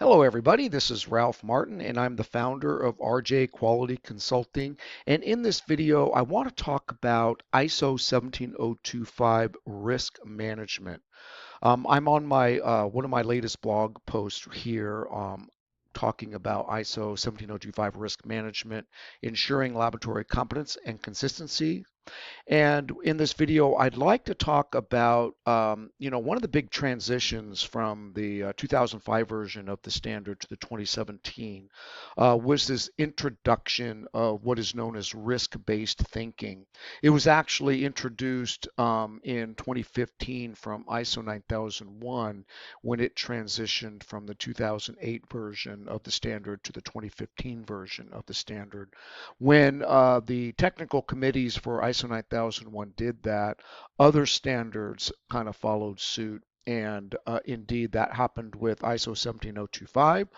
Hello, everybody. This is Ralph Martin, and I'm the founder of RJ Quality Consulting. And in this video, I want to talk about ISO 17025 risk management. I'm on my one of my latest blog posts here, talking about ISO 17025 risk management, ensuring laboratory competence and consistency. And in this video, I'd like to talk about, one of the big transitions from the 2005 version of the standard to the 2017 was this introduction of what is known as risk-based thinking. It was actually introduced in 2015 from ISO 9001 when it transitioned from the 2008 version of the standard to the 2015 version of the standard. When the technical committees for ISO 9001 did that, other standards kind of followed suit. And indeed, that happened with ISO 17025.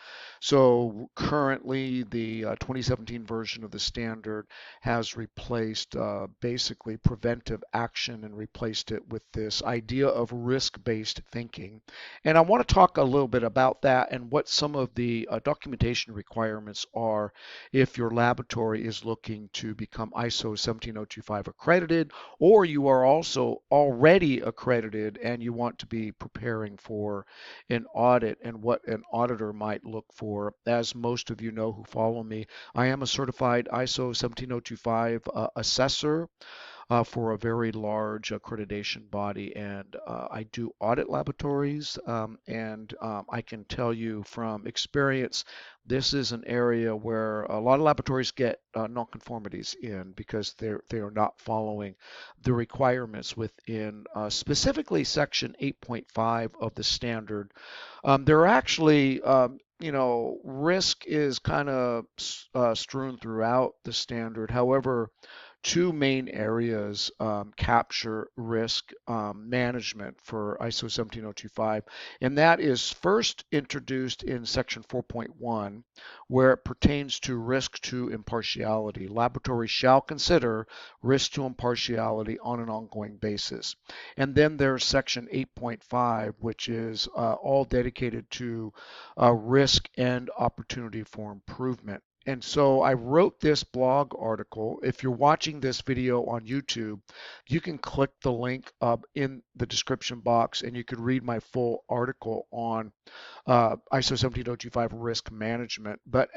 So currently, the 2017 version of the standard has replaced basically preventive action and replaced it with this idea of risk-based thinking. And I want to talk a little bit about that and what some of the documentation requirements are if your laboratory is looking to become ISO 17025 accredited, or you are also already accredited and you want to be preparing for an audit and what an auditor might look for. As most of you know who follow me, I am a certified ISO 17025 assessor for a very large accreditation body, and I do audit laboratories. And I can tell you from experience, this is an area where a lot of laboratories get nonconformities in because they are not following the requirements within specifically Section 8.5 of the standard. There are actually risk is kind of strewn throughout the standard. However, two main areas capture risk management for ISO 17025, and that is first introduced in Section 4.1, where it pertains to risk to impartiality. Laboratories shall consider risk to impartiality on an ongoing basis. And then there's Section 8.5, which is all dedicated to risk and opportunity for improvement. And so I wrote this blog article. If you're watching this video on YouTube, you can click the link up in the description box and you can read my full article on ISO 17025 risk management. But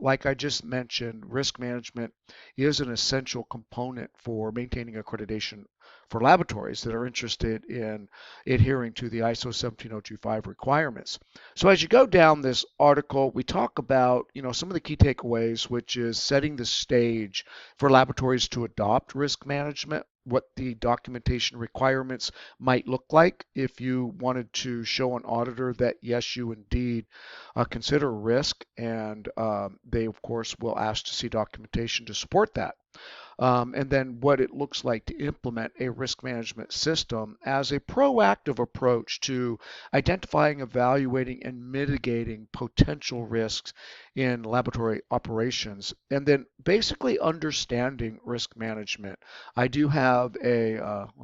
like I just mentioned, risk management is an essential component for maintaining accreditation for laboratories that are interested in adhering to the ISO 17025 requirements. So as you go down this article, we talk about, some of the key takeaways, which is setting the stage for laboratories to adopt risk management, what the documentation requirements might look like if you wanted to show an auditor that yes, you indeed consider risk, and they of course will ask to see documentation to support that. And then what it looks like to implement a risk management system as a proactive approach to identifying, evaluating, and mitigating potential risks in laboratory operations, and then basically understanding risk management. I do have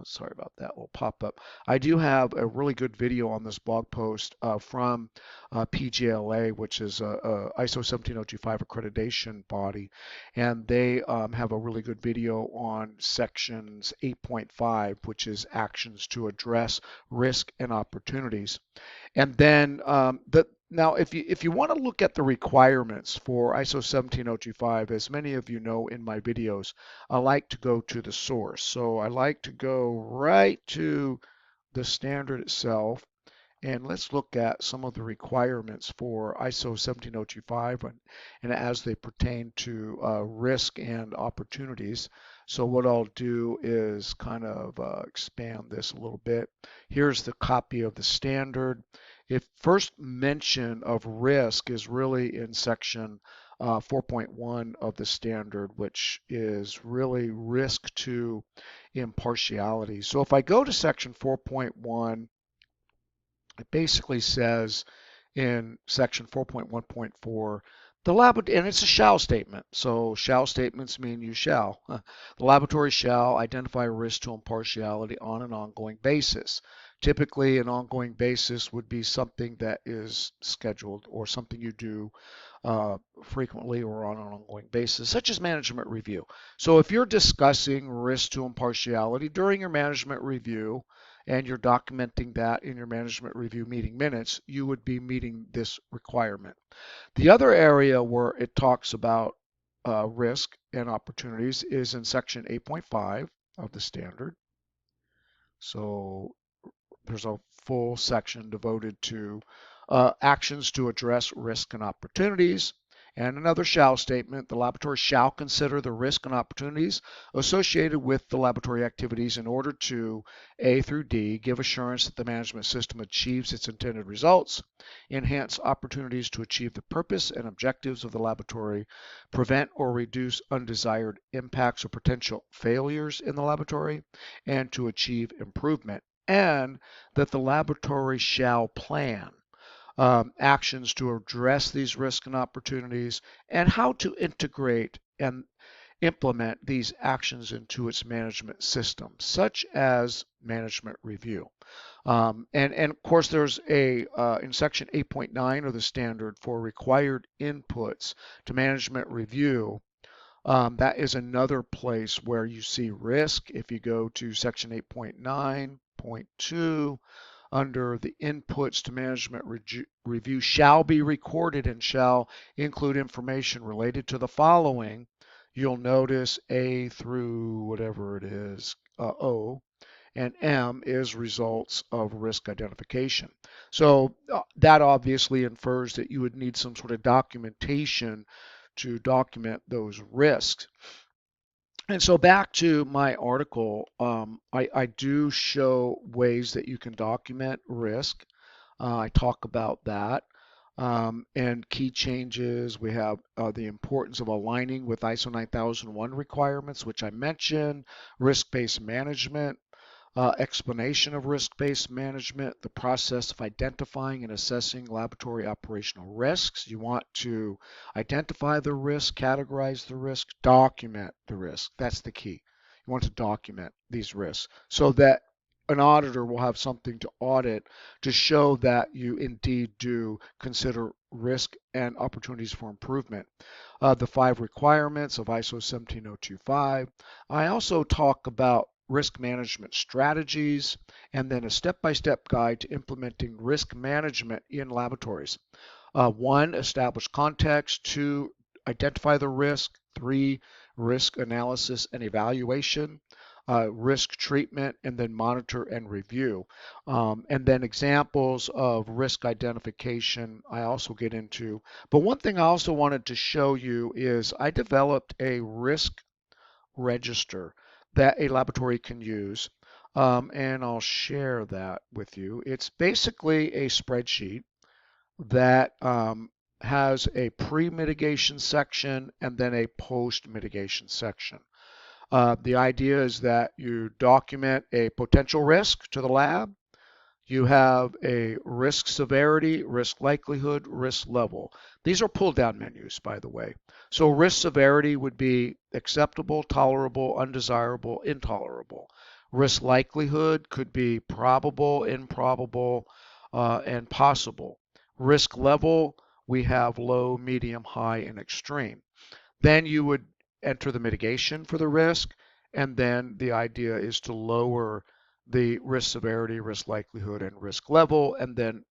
sorry about that little pop-up. I do have a really good video on this blog post from PGLA, which is a ISO 17025 accreditation body, and they have a really good video on sections 8.5, which is actions to address risk and opportunities. And then now, if you want to look at the requirements for ISO 17025, as many of you know in my videos, I like to go to the source. So I like to go right to the standard itself, and let's look at some of the requirements for ISO 17025 and as they pertain to risk and opportunities. So what I'll do is kind of expand this a little bit. Here's the copy of the standard. If first mention of risk is really in section 4.1 of the standard, which is really risk to impartiality. So if I go to section 4.1, it basically says in section 4.1.4, and it's a shall statement. So shall statements mean you shall. The laboratory shall identify risk to impartiality on an ongoing basis. Typically, an ongoing basis would be something that is scheduled or something you do frequently or on an ongoing basis, such as management review. So if you're discussing risk to impartiality during your management review and you're documenting that in your management review meeting minutes, you would be meeting this requirement. The other area where it talks about risk and opportunities is in section 8.5 of the standard. So there's a full section devoted to actions to address risk and opportunities. And another shall statement, the laboratory shall consider the risk and opportunities associated with the laboratory activities in order to, A through D, give assurance that the management system achieves its intended results, enhance opportunities to achieve the purpose and objectives of the laboratory, prevent or reduce undesired impacts or potential failures in the laboratory, and to achieve improvement, and that the laboratory shall plan actions to address these risks and opportunities and how to integrate and implement these actions into its management system, such as management review. And of course, there's in section 8.9 of the standard for required inputs to management review. That is another place where you see risk. If you go to section 8.9.2, under the inputs to management review shall be recorded and shall include information related to the following. You'll notice A through whatever it is, O, and M is results of risk identification. So that obviously infers that you would need some sort of documentation to document those risks. And so back to my article, I do show ways that you can document risk. I talk about that. And key changes, we have the importance of aligning with ISO 9001 requirements, which I mentioned, risk-based management, explanation of risk-based management, the process of identifying and assessing laboratory operational risks. You want to identify the risk, categorize the risk, document the risk. That's the key. You want to document these risks so that an auditor will have something to audit to show that you indeed do consider risk and opportunities for improvement. The 5 requirements of ISO 17025. I also talk about risk management strategies, and then a step-by-step guide to implementing risk management in laboratories. 1, establish context. 2, identify the risk. 3, risk analysis and evaluation. Risk treatment, and then monitor and review. And then examples of risk identification I also get into. But one thing I also wanted to show you is I developed a risk register that a laboratory can use. And I'll share that with you. It's basically a spreadsheet that has a pre-mitigation section and then a post-mitigation section. The idea is that you document a potential risk to the lab. You have a risk severity, risk likelihood, risk level. These are pull down menus, by the way. So risk severity would be acceptable, tolerable, undesirable, intolerable. Risk likelihood could be probable, improbable, and possible. Risk level, we have low, medium, high, and extreme. Then you would enter the mitigation for the risk, and then the idea is to lower the risk severity, risk likelihood, and risk level, and then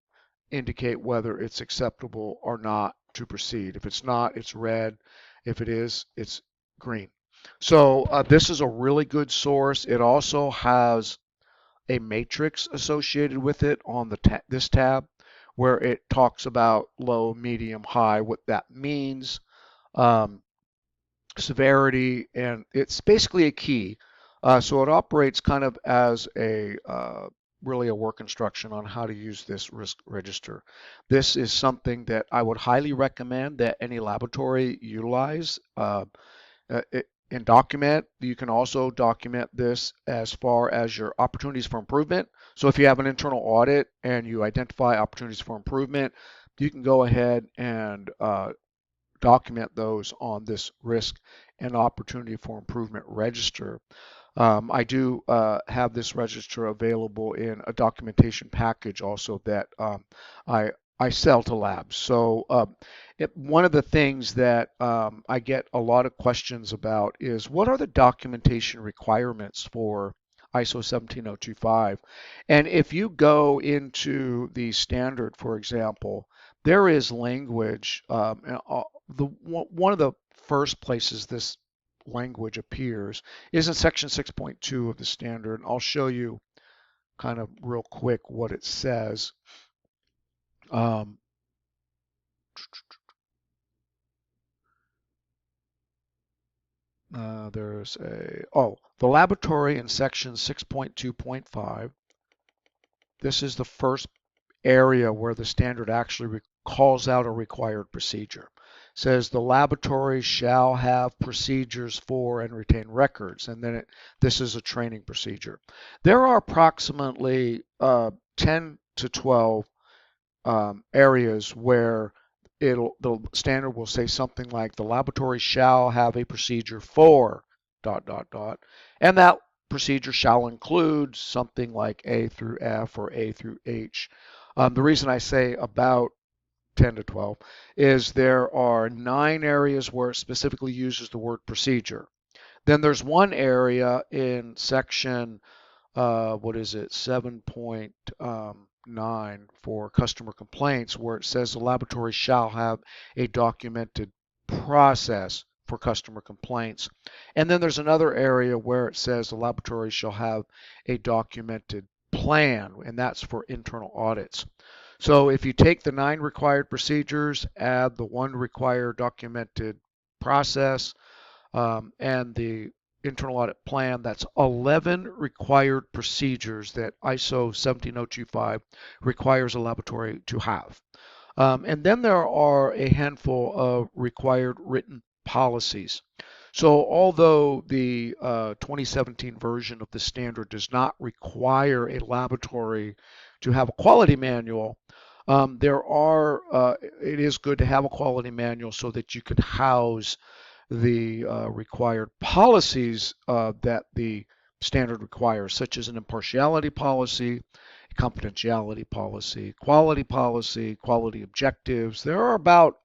indicate whether it's acceptable or not to proceed. If it's not, it's red. If it is, it's green. So this is a really good source. It also has a matrix associated with it on this tab where it talks about low, medium, high, what that means. Um, Severity, and it's basically a key. So it operates kind of as a really a work instruction on how to use this risk register. This is something that I would highly recommend that any laboratory utilize and document. You can also document this as far as your opportunities for improvement. So if you have an internal audit and you identify opportunities for improvement, you can go ahead and document those on this risk and opportunity for improvement register. I do have this register available in a documentation package also that I I sell to labs. So one of the things that I get a lot of questions about is what are the documentation requirements for ISO 17025? And if you go into the standard, for example, there is language. One of the first places this language appears is in section 6.2 of the standard. I'll show you kind of real quick what it says. Um, the laboratory in section 6.2.5. This is the first area where the standard actually calls out a required procedure. It says the laboratory shall have procedures for and retain records, and then this is a training procedure. There are approximately 10 to 12 areas where the standard will say something like the laboratory shall have a procedure for dot dot dot, and that procedure shall include something like A through F or A through H. The reason I say about 10 to 12 is there are 9 areas where it specifically uses the word procedure. Then there's one area in section what is it, 7.9 for customer complaints, where it says the laboratory shall have a documented process for customer complaints. And then there's another area where it says the laboratory shall have a documented plan, and that's for internal audits. So if you take the 9 required procedures, add the 1 required documented process, and the internal audit plan, that's 11 required procedures that ISO 17025 requires a laboratory to have. And then there are a handful of required written policies. So although the 2017 version of the standard does not require a laboratory to have a quality manual, it is good to have a quality manual so that you can house the required policies that the standard requires, such as an impartiality policy, confidentiality policy, quality objectives. There are about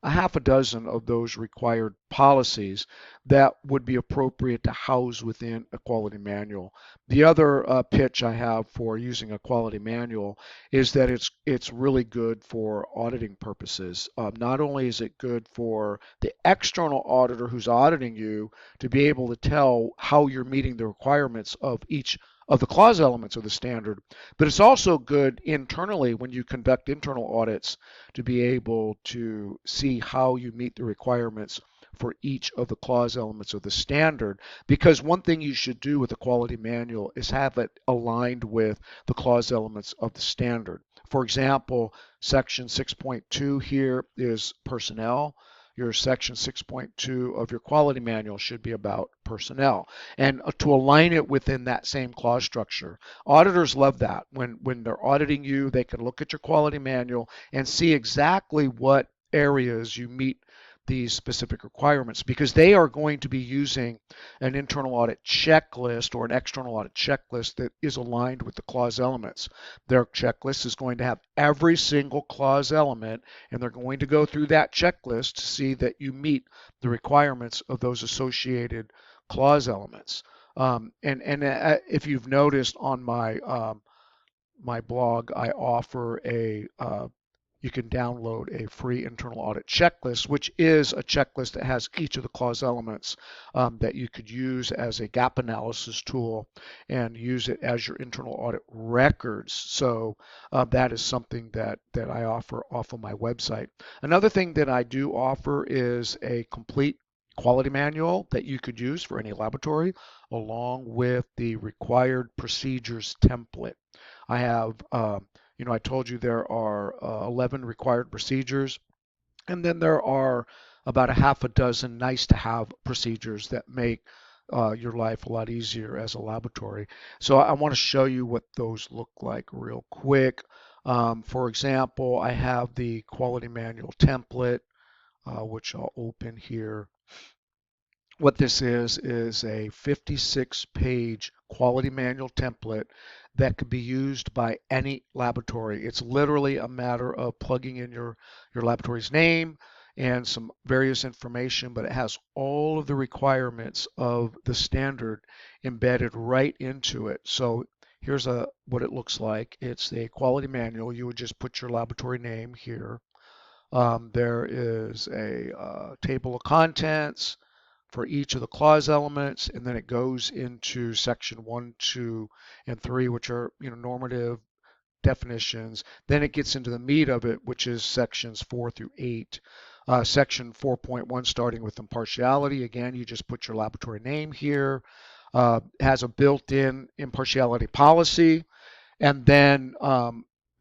a half a dozen of those required policies that would be appropriate to house within a quality manual. The other pitch I have for using a quality manual is that it's really good for auditing purposes. Not only is it good for the external auditor who's auditing you to be able to tell how you're meeting the requirements of each of the clause elements of the standard, but it's also good internally when you conduct internal audits to be able to see how you meet the requirements for each of the clause elements of the standard. Because one thing you should do with a quality manual is have it aligned with the clause elements of the standard. For example, section 6.2 here is personnel. Your section 6.2 of your quality manual should be about personnel. And to align it within that same clause structure. Auditors love that. When they're auditing you, they can look at your quality manual and see exactly what areas you meet these specific requirements, because they are going to be using an internal audit checklist or an external audit checklist that is aligned with the clause elements. Their checklist is going to have every single clause element, and they're going to go through that checklist to see that you meet the requirements of those associated clause elements. And if you've noticed on my blog, I offer you can download a free internal audit checklist, which is a checklist that has each of the clause elements that you could use as a gap analysis tool and use it as your internal audit records. So that is something that I offer off of my website. Another thing that I do offer is a complete quality manual that you could use for any laboratory, along with the required procedures template. I have, I told you there are 11 required procedures, and then there are about a half a dozen nice to have procedures that make your life a lot easier as a laboratory. So I want to show you what those look like real quick. For example, I have the quality manual template. which I'll open here. What this is a 56-page quality manual template that could be used by any laboratory. It's literally a matter of plugging in your laboratory's name and some various information, but it has all of the requirements of the standard embedded right into it. So here's what it looks like. It's a quality manual. You would just put your laboratory name here. There is a table of contents for each of the clause elements, and then it goes into section 1, 2, and 3, which are normative definitions. Then it gets into the meat of it, which is sections 4 through 8. Section 4.1, starting with impartiality. Again, you just put your laboratory name here. Has a built-in impartiality policy. And then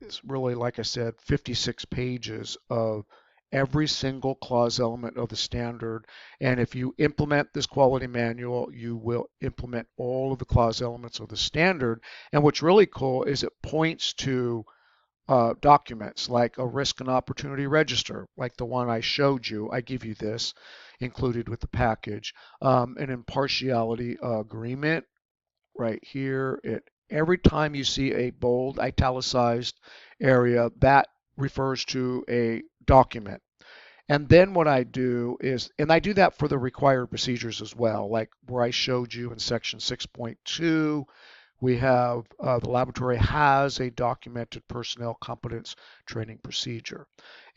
it's really, like I said, 56 pages of every single clause element of the standard. And if you implement this quality manual, you will implement all of the clause elements of the standard. And what's really cool is it points to documents like a risk and opportunity register, like the one I showed you. I give you this included with the package. An impartiality agreement right here. Every time you see a bold italicized area, that refers to a document. And then what I do is, and I do that for the required procedures as well, like where I showed you in section 6.2, we have the laboratory has a documented personnel competence training procedure.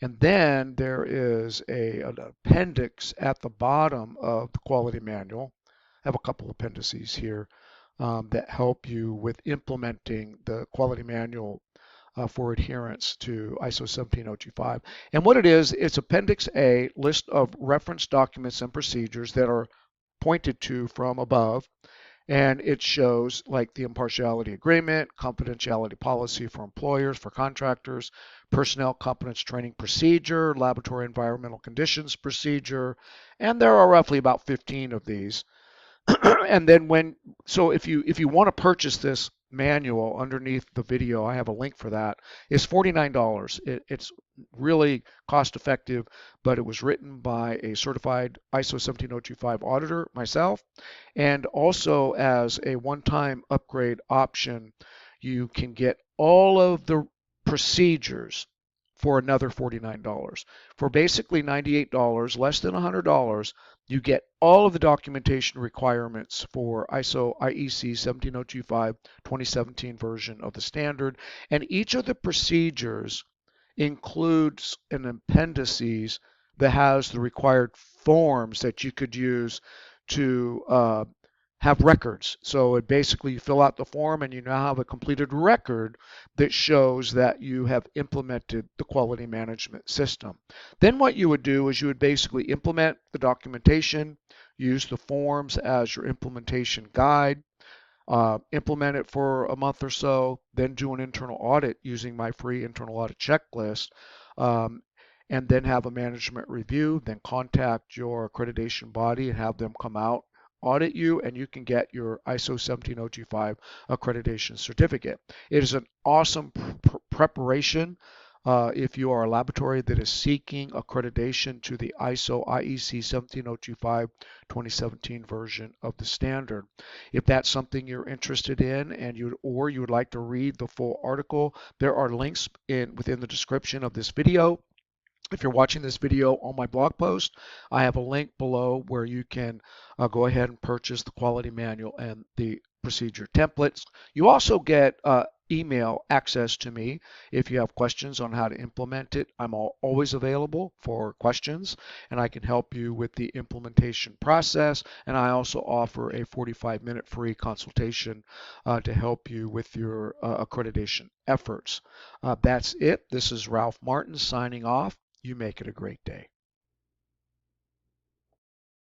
And then there is an appendix at the bottom of the quality manual. I have a couple appendices here that help you with implementing the quality manual for adherence to ISO 17025. And what it is, it's Appendix A, list of reference documents and procedures that are pointed to from above. And it shows like the impartiality agreement, confidentiality policy for employers, for contractors, personnel competence training procedure, laboratory environmental conditions procedure, and there are roughly about 15 of these. And then if you want to purchase this manual underneath the video, I have a link for that. It's $49. It's really cost effective, but it was written by a certified ISO 17025 auditor, myself, and also as a one-time upgrade option, you can get all of the procedures for another $49. For basically $98, less than $100, you get all of the documentation requirements for ISO IEC 17025 2017 version of the standard, and each of the procedures includes an appendices that has the required forms that you could use to have records. So it basically you fill out the form and you now have a completed record that shows that you have implemented the quality management system. Then what you would do is you would basically implement the documentation, use the forms as your implementation guide, implement it for a month or so, then do an internal audit using my free internal audit checklist, um, and then have a management review, then contact your accreditation body and have them come out, audit you, and you can get your ISO 17025 accreditation certificate. It is an awesome preparation if you are a laboratory that is seeking accreditation to the ISO IEC 17025 2017 version of the standard. If that's something you're interested in and you would like to read the full article, there are links within the description of this video. If you're watching this video on my blog post, I have a link below where you can go ahead and purchase the quality manual and the procedure templates. You also get email access to me if you have questions on how to implement it. I'm always available for questions, and I can help you with the implementation process. And I also offer a 45-minute free consultation to help you with your accreditation efforts. That's it. This is Ralph Martin signing off. You make it a great day.